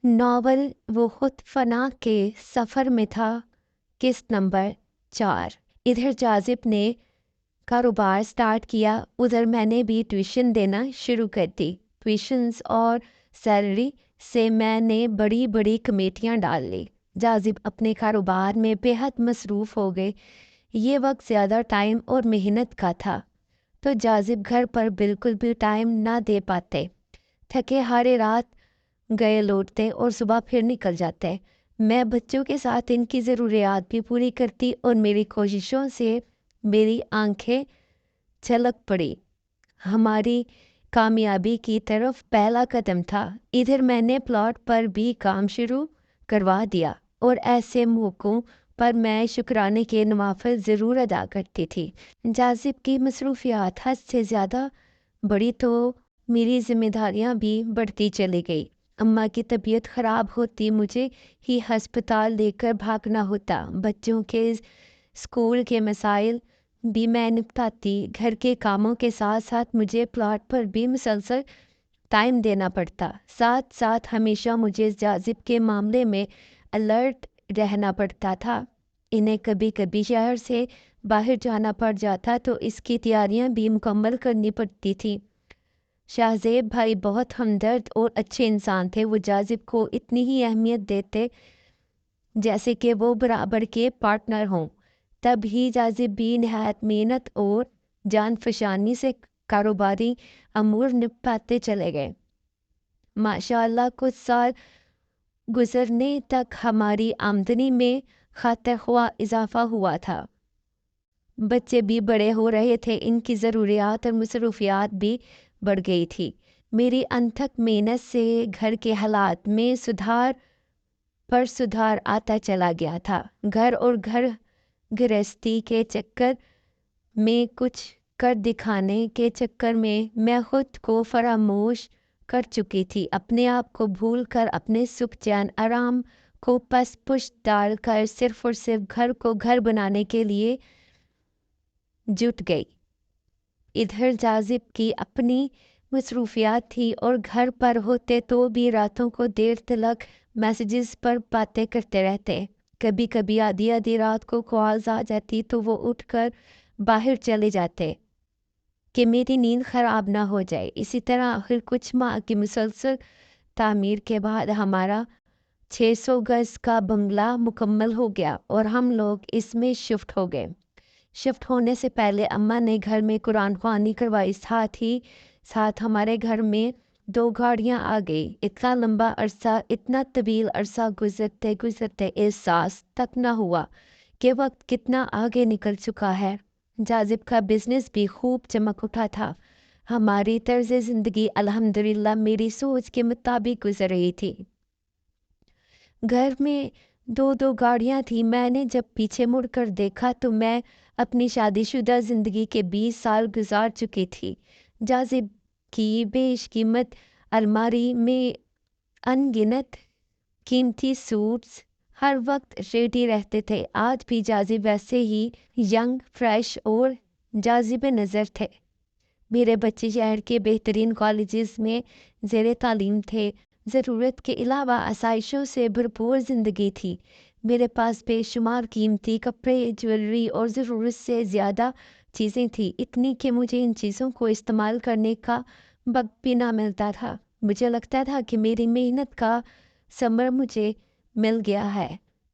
Novel وہ خود فنا کے سفر میں تھا، قسط نمبر 4۔ ادھر جاذب نے کاروبار سٹارٹ کیا، ادھر میں نے بھی ٹیوشن دینا شروع کر دی۔ ٹیوشنز اور سیلری سے میں نے بڑی بڑی کمیٹیاں ڈال لی۔ جاذب اپنے کاروبار میں بے حد مصروف ہو گئے۔ یہ وقت زیادہ ٹائم اور محنت کا تھا، تو جاذب گھر پر بالکل بھی ٹائم نہ دے پاتے۔ تھکے ہارے رات گئے لوٹتے اور صبح پھر نکل جاتے۔ میں بچوں کے ساتھ ان کی ضروریات بھی پوری کرتی اور میری کوششوں سے میری آنکھیں چھلک پڑی۔ ہماری کامیابی کی طرف پہلا قدم تھا۔ ادھر میں نے پلاٹ پر بھی کام شروع کروا دیا اور ایسے موقعوں پر میں شکرانے کے نوافل ضرور ادا کرتی تھی۔ جاذب کی مصروفیات حد سے زیادہ بڑی تو میری ذمہ داریاں بھی بڑھتی چلی گئی۔ اماں کی طبیعت خراب ہوتی، مجھے ہی ہسپتال لے کر بھاگنا ہوتا۔ بچوں کے اسکول کے مسائل بھی میں نپٹاتی۔ گھر کے کاموں کے ساتھ ساتھ مجھے پلاٹ پر بھی مسلسل ٹائم دینا پڑتا۔ ساتھ ساتھ ہمیشہ مجھے جاذب کے معاملے میں الرٹ رہنا پڑتا تھا۔ انہیں کبھی کبھی شہر سے باہر جانا پڑ جاتا تو اس کی تیاریاں بھی مکمل کرنی پڑتی تھی۔ شاہزیب بھائی بہت ہمدرد اور اچھے انسان تھے۔ وہ جاذب کو اتنی ہی اہمیت دیتے جیسے کہ وہ برابر کے پارٹنر ہوں۔ تب ہی جاذب بھی نہایت محنت اور جان فشانی سے کاروباری امور نپٹاتے چلے گئے۔ ماشاءاللہ کچھ سال گزرنے تک ہماری آمدنی میں خاطر خواہ اضافہ ہوا تھا۔ بچے بھی بڑے ہو رہے تھے، ان کی ضروریات اور مصروفیات بھی بڑھ گئی تھی۔ میری انتھک محنت سے گھر کے حالات میں سدھار پر سدھار آتا چلا گیا تھا۔ گھر اور گھر گرہستی کے چکر میں، کچھ کر دکھانے کے چکر میں میں خود کو فراموش کر چکی تھی۔ اپنے آپ کو بھول کر، اپنے سکھ چین آرام کو پس پشت ڈال کر صرف اور صرف گھر کو گھر بنانے کے لیے جٹ گئی۔ ادھر جاذب کی اپنی مصروفیات تھی اور گھر پر ہوتے تو بھی راتوں کو دیر تلک میسیجز پر باتیں کرتے رہتے۔ کبھی کبھی آدھی آدھی رات کو کالز آ جاتی تو وہ اٹھ کر باہر چلے جاتے کہ میری نیند خراب نہ ہو جائے۔ اسی طرح آخر کچھ ماہ کی مسلسل تعمیر کے بعد ہمارا 600 گز کا بنگلہ مکمل ہو گیا اور ہم لوگ اس میں شفٹ ہو گئے۔ شفٹ ہونے سے پہلے اماں نے گھر میں قرآن خوانی کروائی، ساتھ ہی ساتھ ہمارے گھر میں 2 گاڑیاں آ گئی۔ اتنا لمبا عرصہ، اتنا طویل عرصہ گزرتے گزرتے احساس تک نہ ہوا کہ وقت کتنا آگے نکل چکا ہے۔ جاذب کا بزنس بھی خوب چمک اٹھا تھا۔ ہماری طرز زندگی الحمدللہ میری سوچ کے مطابق گزر رہی تھی۔ گھر میں 2 گاڑیاں تھیں۔ میں نے جب پیچھے مڑ کر دیکھا تو میں اپنی شادی شدہ زندگی کے 20 سال گزار چکی تھی۔ جاذب کی بیش قیمت الماری میں ان گنت قیمتی سوٹس ہر وقت ریڈی رہتے تھے۔ آج بھی جاذب ویسے ہی ینگ، فریش اور جاذب نظر تھے۔ میرے بچے شہر کے بہترین کالجز میں زیر تعلیم تھے۔ ضرورت کے علاوہ آسائشوں سے بھرپور زندگی تھی۔ میرے پاس بے شمار قیمتی کپڑے، جویلری اور ضرورت سے زیادہ چیزیں تھیں، اتنی کہ مجھے ان چیزوں کو استعمال کرنے کا وقت بھی نہ ملتا تھا۔ مجھے لگتا تھا کہ میری محنت کا ثمر مجھے مل گیا ہے۔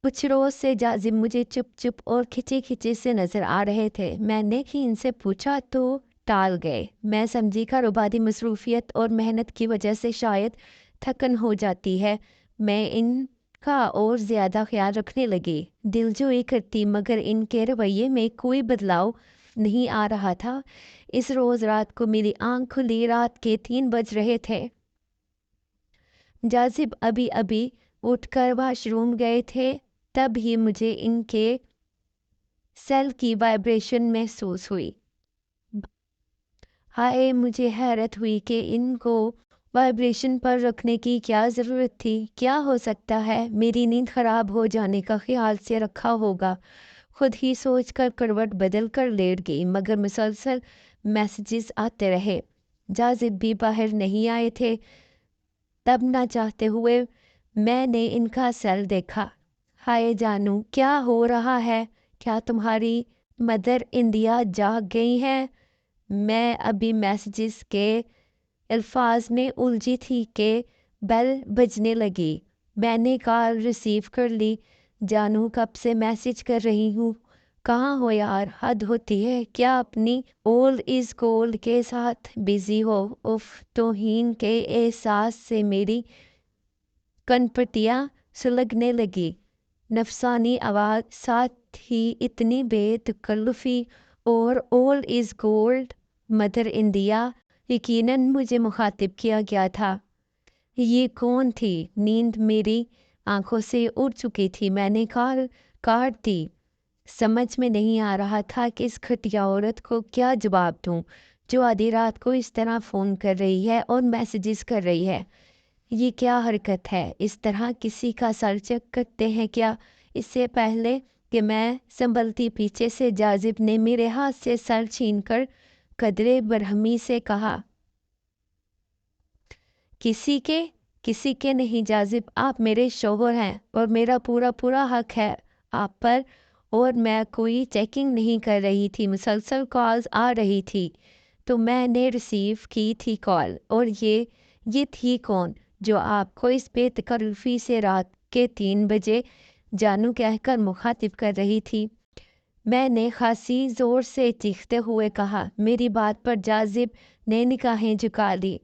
کچھ روز سے جاذب مجھے چپ چپ اور کھچے کھچے سے نظر آ رہے تھے۔ میں نے ہی ان سے پوچھا تو ٹال گئے۔ میں سمجھی کاروباری مصروفیت اور محنت کی وجہ سے شاید تھکن ہو جاتی ہے۔ میں ان کا اور زیادہ خیال رکھنے لگی، دلجوئی کرتی، مگر ان کے رویے میں کوئی بدلاؤ نہیں آ رہا تھا۔ اس روز رات کو میری آنکھ کھلی، رات کے 3 بج رہے تھے۔ جاذب ابھی ابھی اٹھ کر واش روم گئے تھے، تب ہی مجھے ان کے سیل کی وائبریشن محسوس ہوئی۔ ہائے، مجھے حیرت ہوئی کہ ان کو وائبریشن پر رکھنے کی کیا ضرورت تھی؟ کیا ہو سکتا ہے میری نیند خراب ہو جانے کا خیال سے رکھا ہوگا؟ خود ہی سوچ کر کروٹ بدل کر لیٹ گئی، مگر مسلسل میسیجز آتے رہے۔ جاذب بھی باہر نہیں آئے تھے۔ تب نہ چاہتے ہوئے میں نے ان کا سیل دیکھا۔ ہائے جانو، کیا ہو رہا ہے؟ کیا تمہاری مدر انڈیا جاگ گئی ہے؟ میں ابھی میسیجز کے الفاظ میں الجھی تھی کہ بیل بجنے لگی۔ میں نے کال ریسیو کر لی۔ جانو، کب سے میسیج کر رہی ہوں، کہاں ہو یار؟ حد ہوتی ہے، کیا اپنی اولڈ از گولڈ کے ساتھ بزی ہو؟ اف، توہین کے احساس سے میری کنپٹیاں سلگنے لگی۔ نفسانی آواز، ساتھ ہی اتنی بے تکلفی، اور old is gold, mother India, یقیناً مجھے مخاطب کیا گیا تھا۔ یہ کون تھی؟ نیند میری آنکھوں سے اڑ چکی تھی۔ میں نے کال کاٹ دی۔ سمجھ میں نہیں آ رہا تھا کہ اس گھٹیا عورت کو کیا جواب دوں جو آدھی رات کو اس طرح فون کر رہی ہے اور میسیجز کر رہی ہے۔ یہ کیا حرکت ہے؟ اس طرح کسی کا سر چیک کرتے ہیں کیا؟ اس سے پہلے کہ میں سنبھلتی، پیچھے سے جاذب نے میرے ہاتھ سے سر چھین کر قدرے برہمی سے کہا، کسی کے نہیں جاذب، آپ میرے شوہر ہیں اور میرا پورا حق ہے آپ پر، اور میں کوئی چیکنگ نہیں کر رہی تھی، مسلسل کالز آ رہی تھی تو میں نے ریسیو کی تھی کال۔ اور یہ تھی کون جو آپ کو اس بے تکلفی سے رات کے 3 بجے جانو کہہ کر مخاطب کر رہی تھی؟ میں نے خاصی زور سے چیختے ہوئے کہا۔ میری بات پر جاذب نے نگاہیں جھکا لی۔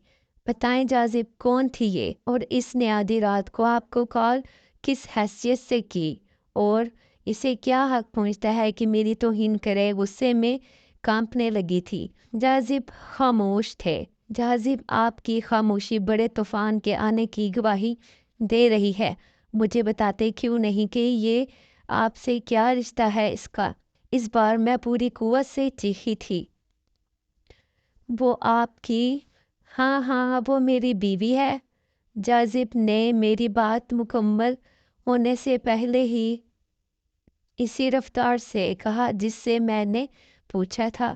بتائیں جاذب، کون تھی یہ؟ اور اس نے آدھی رات کو آپ کو کال کس حیثیت سے کی؟ اور اسے کیا حق پہنچتا ہے کہ میری توہین کرے؟ غصے میں کانپنے لگی تھی۔ جاذب خاموش تھے۔ جاذب، آپ کی خاموشی بڑے طوفان کے آنے کی گواہی دے رہی ہے۔ مجھے بتاتے کیوں نہیں کہ یہ آپ سے کیا رشتہ ہے اس کا؟ اس بار میں پوری قوت سے چیخی تھی۔ وہ آپ کی؟ ہاں، وہ میری بیوی ہے۔ جاذب نے میری بات مکمل ہونے سے پہلے ہی اسی رفتار سے کہا جس سے میں نے پوچھا تھا۔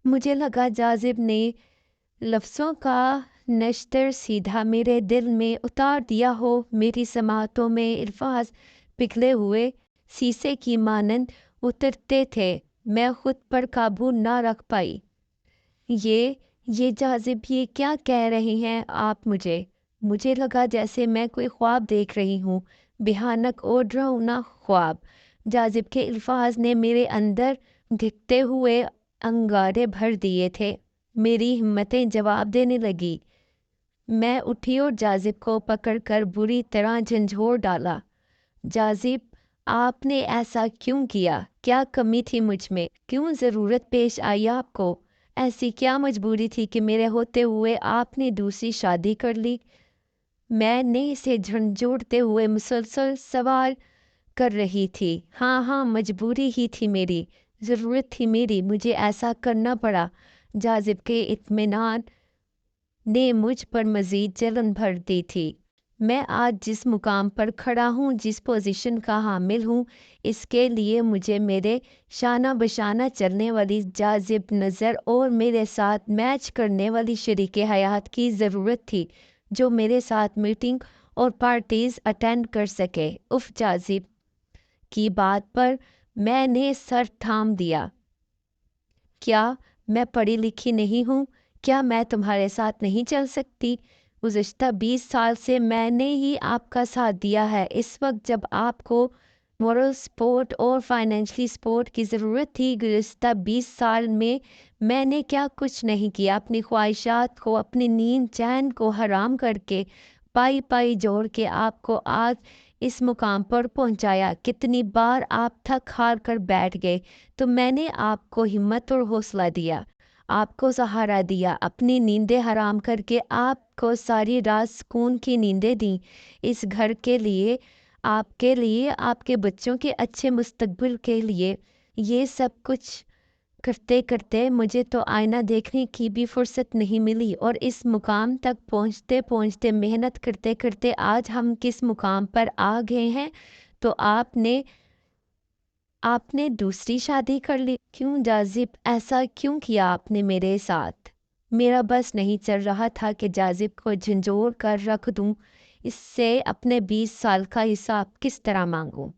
مجھے لگا جاذب نے لفظوں کا نشتر سیدھا میرے دل میں اتار دیا ہو۔ میری سماعتوں میں الفاظ پگھلے ہوئے سیسے کی مانند اترتے تھے۔ میں خود پر قابو نہ رکھ پائی۔ یہ جاذب، یہ کیا کہہ رہی ہیں آپ مجھے لگا جیسے میں کوئی خواب دیکھ رہی ہوں، بھیانک اور ڈراؤنا خواب۔ جاذب کے الفاظ نے میرے اندر دھکتے ہوئے انگارے بھر دیے تھے۔ میری ہمتیں جواب دینے لگی۔ میں اٹھی اور جاذب کو پکڑ کر بری طرح جھنجھوڑ ڈالا۔ جاذب، آپ نے ایسا کیوں کیا؟ کیا کمی تھی مجھ میں؟ کیوں ضرورت پیش آئی آپ کو؟ ایسی کیا مجبوری تھی کہ میرے ہوتے ہوئے آپ نے دوسری شادی کر لی؟ میں نے اسے جھنجھوڑتے ہوئے مسلسل سوال کر رہی تھی۔ ہاں، مجبوری ہی تھی میری، ضرورت تھی میری، مجھے ایسا کرنا پڑا۔ جاذب کے اطمینان نے مجھ پر مزید جلن بھر دی تھی۔ میں آج جس مقام پر کھڑا ہوں، جس پوزیشن کا حامل ہوں، اس کے لیے مجھے میرے شانہ بشانہ چلنے والی جاذب نظر اور میرے ساتھ میچ کرنے والی شریک حیات کی ضرورت تھی جو میرے ساتھ میٹنگ اور پارٹیز اٹینڈ کر سکے۔ اف، جاذب کی بات پر میں نے سر تھام دیا۔ کیا میں پڑھی لکھی نہیں ہوں؟ کیا میں تمہارے ساتھ نہیں چل سکتی؟ گزشتہ 20 سال سے میں نے ہی آپ کا ساتھ دیا ہے۔ اس وقت جب آپ کو مورل سپورٹ اور فائنینشلی سپورٹ کی ضرورت تھی، گزشتہ 20 سال میں نے کیا کچھ نہیں کیا؟ اپنی خواہشات کو، اپنی نیند چین کو حرام کر کے، پائی جوڑ کے آپ کو آج اس مقام پر پہنچایا۔ کتنی بار آپ تھک ہار کر بیٹھ گئے تو میں نے آپ کو ہمت اور حوصلہ دیا، آپ کو سہارا دیا، اپنی نیندیں حرام کر کے آپ کو ساری رات سکون کی نیندیں دیں، اس گھر کے لیے، آپ کے بچوں کے اچھے مستقبل کے لیے۔ یہ سب کچھ کرتے کرتے مجھے تو آئینہ دیکھنے کی بھی فرصت نہیں ملی، اور اس مقام تک پہنچتے پہنچتے، محنت کرتے کرتے آج ہم کس مقام پر آ گئے ہیں؟ تو آپ نے دوسری شادی کر لی۔ کیوں جاذب؟ ایسا کیوں کیا آپ نے میرے ساتھ؟ میرا بس نہیں چل رہا تھا کہ جاذب کو جھنجھوڑ کر رکھ دوں۔ اس سے اپنے 20 سال کا حساب کس طرح مانگوں؟